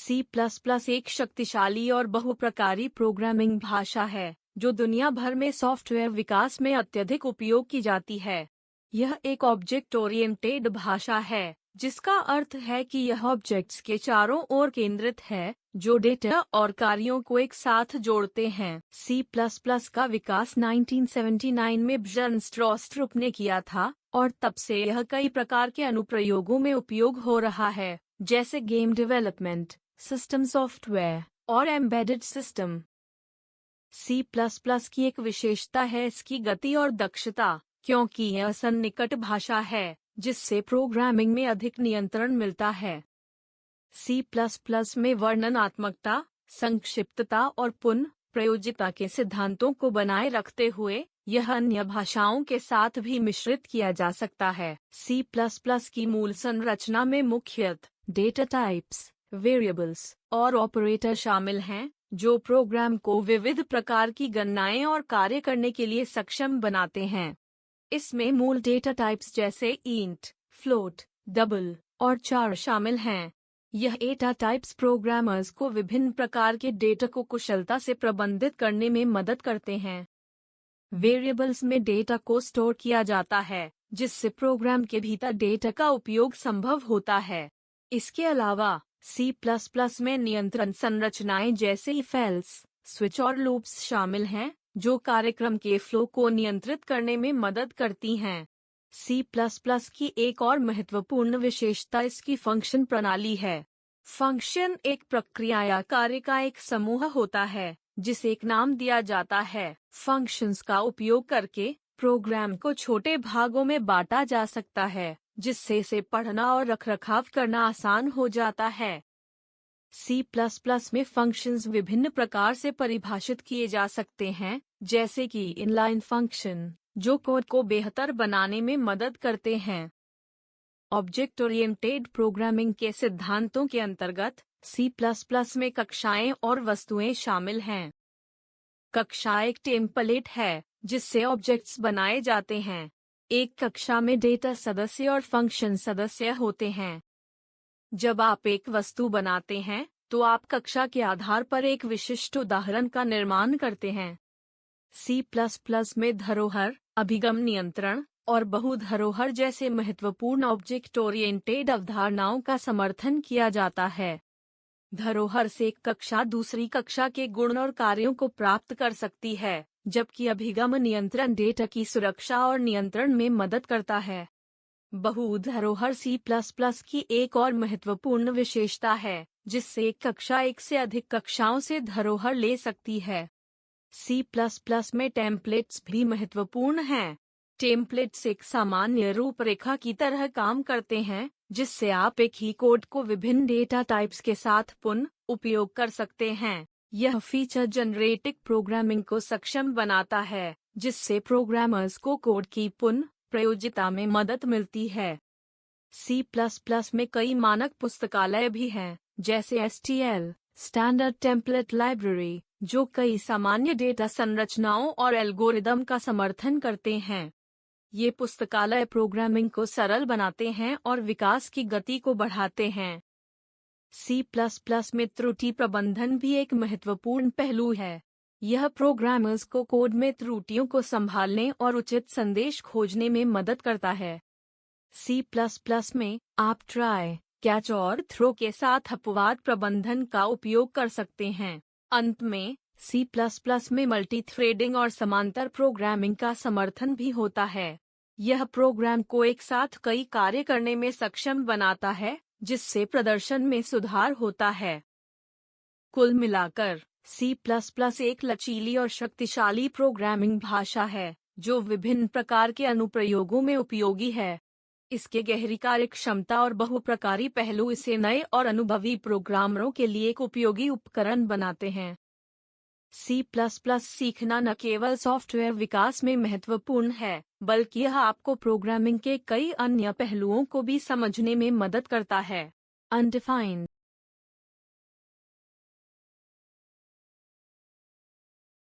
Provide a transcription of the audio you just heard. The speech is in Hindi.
C++ एक शक्तिशाली और बहुप्रकारी प्रोग्रामिंग भाषा है जो दुनिया भर में सॉफ्टवेयर विकास में अत्यधिक उपयोग की जाती है। यह एक ऑब्जेक्ट ओरिएंटेड भाषा है, जिसका अर्थ है कि यह ऑब्जेक्ट्स के चारों ओर केंद्रित है जो डेटा और कार्यों को एक साथ जोड़ते हैं। C++ का विकास 1979 में बजर्न स्ट्रॉस्ट्रुप ने किया था और तब से यह कई प्रकार के अनुप्रयोगों में उपयोग हो रहा है, जैसे गेम डेवलपमेंट, सिस्टम सॉफ्टवेयर और एम्बेडेड सिस्टम। C++ की एक विशेषता है इसकी गति और दक्षता, क्योंकि यह सन्निकट भाषा है जिससे प्रोग्रामिंग में अधिक नियंत्रण मिलता है। C++ में वर्णनात्मकता, संक्षिप्तता और पुनः प्रयोज्यता के सिद्धांतों को बनाए रखते हुए यह अन्य भाषाओं के साथ भी मिश्रित किया जा सकता है। C++ की मूल संरचना में मुख्यतः डेटा टाइप्स, वेरिएबल्स और ऑपरेटर शामिल हैं, जो प्रोग्राम को विविध प्रकार की गणनाएं और कार्य करने के लिए सक्षम बनाते हैं। इसमें मूल डेटा टाइप्स जैसे इंट, फ्लोट, डबल और चार शामिल हैं। यह डेटा टाइप्स प्रोग्रामर्स को विभिन्न प्रकार के डेटा को कुशलता से प्रबंधित करने में मदद करते हैं। वेरिएबल्स में डेटा को स्टोर किया जाता है, जिससे प्रोग्राम के भीतर डेटा का उपयोग संभव होता है। इसके अलावा C++ में नियंत्रण संरचनाएं जैसे इफ एल्स, स्विच और लूप्स शामिल हैं, जो कार्यक्रम के फ्लो को नियंत्रित करने में मदद करती हैं। C++ की एक और महत्वपूर्ण विशेषता इसकी फंक्शन प्रणाली है। फंक्शन एक प्रक्रिया या कार्य का एक समूह होता है जिसे एक नाम दिया जाता है। फंक्शंस का उपयोग करके प्रोग्राम को छोटे भागों में बांटा जा सकता है, जिससे इसे पढ़ना और रखरखाव करना आसान हो जाता है। C++ में फंक्शंस विभिन्न प्रकार से परिभाषित किए जा सकते हैं, जैसे कि इनलाइन फंक्शन, जो कोड को बेहतर बनाने में मदद करते हैं। ऑब्जेक्ट ओरिएंटेड प्रोग्रामिंग के सिद्धांतों के अंतर्गत C++ में कक्षाएं और वस्तुएं शामिल हैं। कक्षा एक टेम्पलेट है जिससे ऑब्जेक्ट्स बनाए जाते हैं। एक कक्षा में डेटा सदस्य और फंक्शन सदस्य होते हैं। जब आप एक वस्तु बनाते हैं, तो आप कक्षा के आधार पर एक विशिष्ट उदाहरण का निर्माण करते हैं। C++ में धरोहर, अभिगम नियंत्रण और बहुधरोहर जैसे महत्वपूर्ण ऑब्जेक्ट ओरिएंटेड अवधारणाओं का समर्थन किया जाता है। धरोहर से एक कक्षा दूसरी कक्षा के गुण और कार्यों को प्राप्त कर सकती है, जबकि अभिगम नियंत्रण डेटा की सुरक्षा और नियंत्रण में मदद करता है। बहुधरोहर C++ की एक और महत्वपूर्ण विशेषता है, जिससे एक कक्षा एक से अधिक कक्षाओं से धरोहर ले सकती है। C++ में टेम्पलेट्स भी महत्वपूर्ण हैं। टेम्पलेट्स एक सामान्य रूपरेखा की तरह काम करते हैं, जिससे आप एक ही कोड को विभिन्न डेटा टाइप्स के साथ पुनः उपयोग कर सकते हैं। यह फीचर जनरेटिव प्रोग्रामिंग को सक्षम बनाता है, जिससे प्रोग्रामर्स को कोड की पुनः प्रयोज्यता में मदद मिलती है। C++ में कई मानक पुस्तकालय भी हैं, जैसे STL, स्टैंडर्ड टेम्पलेट लाइब्रेरी, जो कई सामान्य डेटा संरचनाओं और एल्गोरिदम का समर्थन करते हैं। ये पुस्तकालय प्रोग्रामिंग को सरल बनाते हैं और विकास की गति को बढ़ाते हैं। C++ में त्रुटि प्रबंधन भी एक महत्वपूर्ण पहलू है। यह प्रोग्रामर्स को कोड में त्रुटियों को संभालने और उचित संदेश खोजने में मदद करता है। C++ में आप ट्राई, कैच और थ्रो के साथ अपवाद प्रबंधन का उपयोग कर सकते हैं। अंत में C++ में मल्टीथ्रेडिंग और समांतर प्रोग्रामिंग का समर्थन भी होता है। यह प्रोग्राम को एक साथ कई कार्य करने में सक्षम बनाता है, जिससे प्रदर्शन में सुधार होता है। कुल मिलाकर C++ एक लचीली और शक्तिशाली प्रोग्रामिंग भाषा है, जो विभिन्न प्रकार के अनुप्रयोगों में उपयोगी है। इसके गहरी कार्यक्षमता और बहुप्रकारी पहलू इसे नए और अनुभवी प्रोग्रामरों के लिए एक उपयोगी उपकरण बनाते हैं। C++ सीखना न केवल सॉफ्टवेयर विकास में महत्वपूर्ण है, बल्कि यह आपको प्रोग्रामिंग के कई अन्य पहलुओं को भी समझने में मदद करता है। अनडिफाइंड